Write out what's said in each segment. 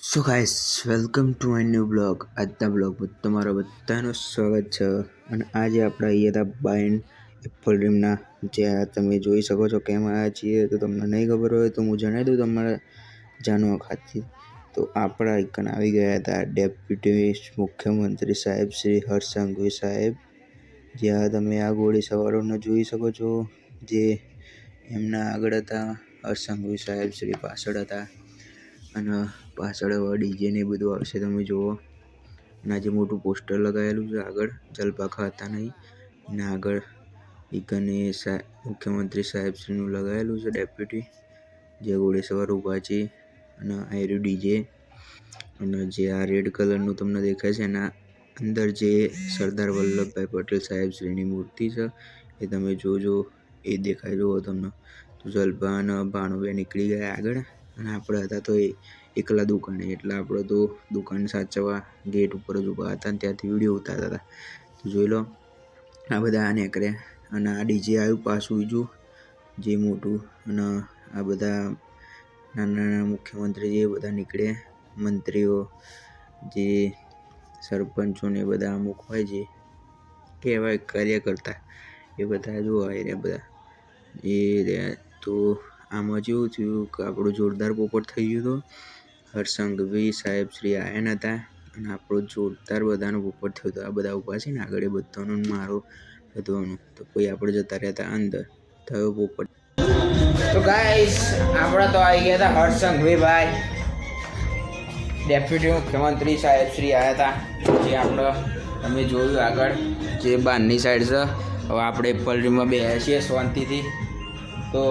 So guys welcome to my new blog. આજના બ્લોગમાં તમારા બધાનું સ્વાગત છે. અને આજે આપણે અહીંયા હતા બાઇન્ડ એપલ ડ્રીમના, જ્યાં તમે જોઈ શકો છો કેમ આવ્યા છીએ. તો તમને નહીં ખબર હોય તો હું જણાવી દઉં તમારે જાણવા ખાतिर. તો આપણા આઇકન આવી ગયા હતા ડેપ્યુટી મુખ્યમંત્રી સાહેબ શ્રી હર્ષ સંઘવી સાહેબ, જ્યાં તમે આ ઘોડી સવારોને જોઈ શકો છો, જે એમના આગળ હતા. હર્ષ સંઘવી સાહેબ શ્રી પાછળ હતા અને પાછળ ડીજે ને બધું આવશે, તમે જુઓ. અને આજે મોટું પોસ્ટર લગાવેલું છે આગળ, જલપા ખાતા નહીં. અને આગળ એકને મુખ્યમંત્રી સાહેબશ્રીનું લગાવેલું છે ડેપ્યુટી, જે ઘોડેસવાર ઊભા છે. અને આયરું ડીજે, અને જે આ રેડ કલરનું તમને દેખાય છે એના અંદર જે સરદાર વલ્લભભાઈ પટેલ સાહેબશ્રીની મૂર્તિ છે એ તમે જોજો, એ દેખાય જુઓ તમને. તો જલપા અને ભાણુભાઈ નીકળી ગયા આગળ, અને આપણે હતા તો એકલા દુકાને, એટલે આપણે તો દુકાન સાચવવા ગેટ ઉપર જ ઊભા હતા અને ત્યાંથી વિડીયો ઉતારતા હતા. તો જોઈ લો, આ બધા આ નીકળ્યા અને આ ડીજે આવ્યું પાછું બીજું જે મોટું. અને આ બધા નાના નાના મુખ્યમંત્રી જે બધા નીકળ્યા, મંત્રીઓ, જે સરપંચો ને બધા અમુક હોય જે કહેવાય કાર્યકર્તા, એ બધા જો આવી રહ્યા બધા એ રહ્યા. તો આમાં જેવું થયું કે આપણું જોરદાર પોપટ થઈ ગયું હતું. હર્ષ સંઘવી સાહેબ શ્રી આયન હતા અને આપણો જોરદાર બધાનો પોપટ થયો હતો. આ બધા ઊભા છે ને આગળ, એ બધાનું મારો બધાનું. તો કોઈ આપણે જતા રહ્યા હતા અંદર, થયો પોપટ. તો ગાઈસ આપણે તો આવી ગયા હતા હર્ષ સંઘવી ભાઈ, ડેપ્યુટી મુખ્યમંત્રી સાહેબ શ્રી આવ્યા હતા, જે આપણે તમે જોયું આગળ જે બહારની સાઈડ છે. હવે આપણે એપલ ડ્રીમમાં બેસ્યા છીએ શાંતિથી. તો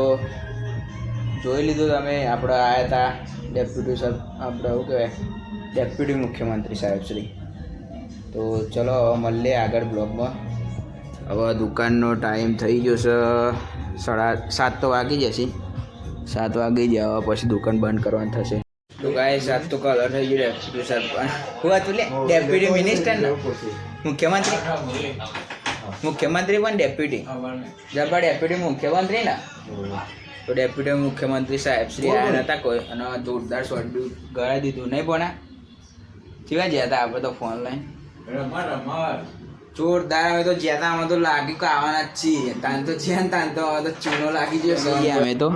જોઈ લીધું તમે, આપણે આવ્યા હતા ડેપ્યુટી સાહેબ, આપણે શું કહેવાય ડેપ્યુટી મુખ્યમંત્રી સાહેબ શ્રી. તો ચલો હવે મળીએ આગળ બ્લોગમાં. હવે દુકાનનો ટાઈમ થઈ ગયો છે 7:30 તો વાગી જશે, 7 વાગી ગયા. હવે પછી દુકાન બંધ કરવાની થશે. તો ગાય 7 તો કલર થઈ ગયો ડેપ્યુટી સાહેબ. શું હતું લે, ડેપ્યુટી મિનિસ્ટર ને મુખ્યમંત્રી, મુખ્યમંત્રી પણ ડેપ્યુટી જબર, ડેપ્યુટી મુખ્યમંત્રી ને. તો ડેપ્યુટી મુખ્યમંત્રી સાહેબ શ્રી આવ્યા હતા કોઈ, અને જોરદાર શોર્ટ ગળાઈ દીધું નહીં પણ કેવા જ્યાં હતા આપણે તો ફોન લઈને જોરદાર. અમે તો જ્યાં હતા અમે તો લાગ્યું કે આવવાના જ છીએ, તાન તો છે ને તાન તો હવે તો ચૂનો લાગી ગયો અમે તો.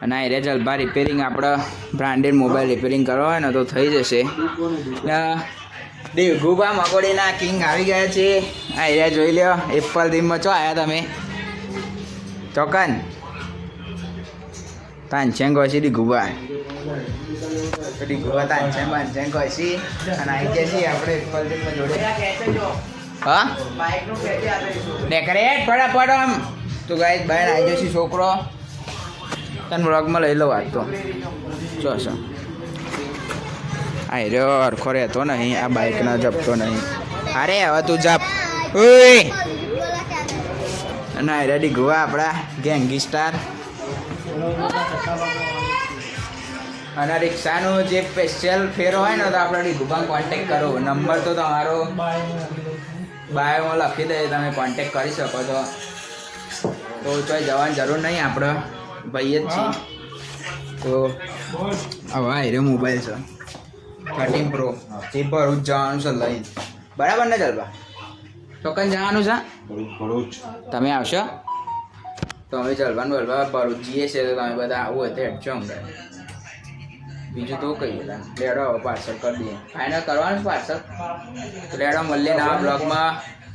અને આ એરિયા જલપા રિપેરિંગ, આપણે બ્રાન્ડેડ મોબાઈલ રિપેરિંગ કરવા હોય ને તો થઈ જશે. દેવગુબા મકોડીના કિંગ આવી ગયા છે. આ એરિયા જોઈ લો. એપલ ડ્રીમમાં ચો આવ્યા તમે ચોકન તાનચેંગ ગોસી ડીગુબા, ડીગુબા તાનચેંગ ગોસી. અને આવી ગયા છીએ આપણે એપલ ડ્રીમમાં જોડે. હા ડેકોરેટ ફટાફટ આમ. તો ગાઈસ બહાર આવી જશે છોકરો, તને બ્લોગમાં લઈ લો વાત તો જોશો. આ રહ્યો હરખો રહેતો નહીં, આ બાઇકના જપતો નહીં. અરે હવે તું જપ. ઓય અને આ રેડી ગોવા આપણા ગેંગી સ્ટાર. અને રિક્ષાનો જે સ્પેશિયલ ફેર હોય ને તો આપણે ડીગુબાને કોન્ટેક કરો. નંબર તો તમારો બાયોમાં લખી દે, તમે કોન્ટેક કરી શકો છો. તો ચોઈ જવાની જરૂર નહીં, આપણે ભાઈ જ છીએ. તો હવે આ રહ્યો મોબાઈલ છે 13 Pro, જે ભરૂચ જવાનું છે લઈ, બરાબર ને ચાલવા ચોક્કસ જવાનું છે. તમે આવશો તો અમે ચાલવાનું વલવા ભરૂચ જઈએ છીએ. તો તમે બધા આવું હોય તો હેઠજો હમણાં. બીજું તો કહીએ લેડો હવે પાર્સલ કરી દઈએ. ફાઇનલ કરવાનું પાર્સલ તો લેડો મળીએ નવા બ્લોગમાં.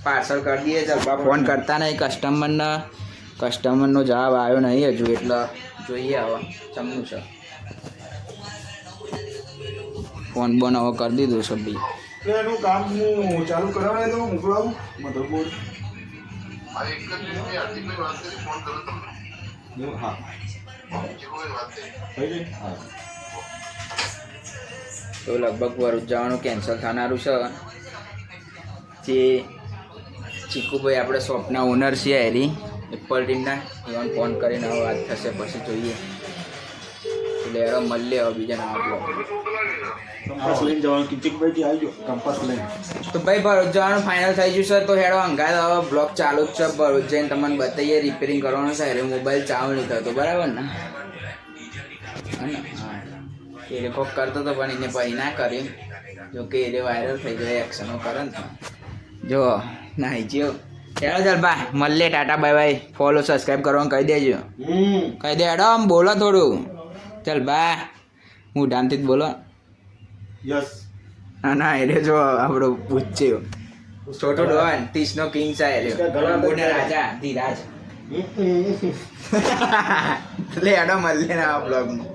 પાર્સલ કરી દઈએ. ચાલવા ફોન કરતા નહીં કસ્ટમરને, કસ્ટમરનો જવાબ આવ્યો નહીં હજુ, એટલે જોઈએ હવે ચમનું છે. ફોન બોન હવે કરી દીધું છે બી. એનું કામ હું ચાલુ કરાવવા તો મોકલાવું મધરબોર્ડ. હા તો લગભગ ભરૂચ જવાનું કેન્સલ થનારું છે. જે ચીકુભાઈ આપણે શોપના ઓનર છે એરી એપલ ડ્રીમના, એવાનો ફોન કરીને હવે વાત થશે, પછી જોઈએ. એટલે એરો મળીએ હવે બીજા નવા બ્લોગ. કંપાસ લઈને જવાનું કિચકભાઈ આવી ગયો કંપાસ લઈને. તો ભાઈ ભરૂચ જવાનું ફાઇનલ થઈ ગયું છે. તો હેડો અંગાત હવે બ્લોગ ચાલુ જ છે. ભરૂચ જઈને તમને બતાવીએ રિપેરિંગ કરવાનું છે. અરે મોબાઈલ ચાલુ નહીં થતો, બરાબર ને? હા એ કોક કરતો તો પણ એને પછી ના કર્યું. જો કે એ વાયરલ થઈ જાય એક્શનો કરે ને તો. જો નાઈ જ્યો ચાલો ચાલ ભાઈ મળીએ Tata bye bye follow subscribe કરવાનું કહી દેજો. કહી દે એડમ બોલો થોડું. ચાલ બાય હું ડાનથી જ બોલો. યસ હા ના એ જો આપણો પૂછ્યો છોટો ડોન 30 નો કિંગ સાહેબ મોટા રાજા ધીરાજ લે એડો મળીએ ને આ બ્લોગમાં.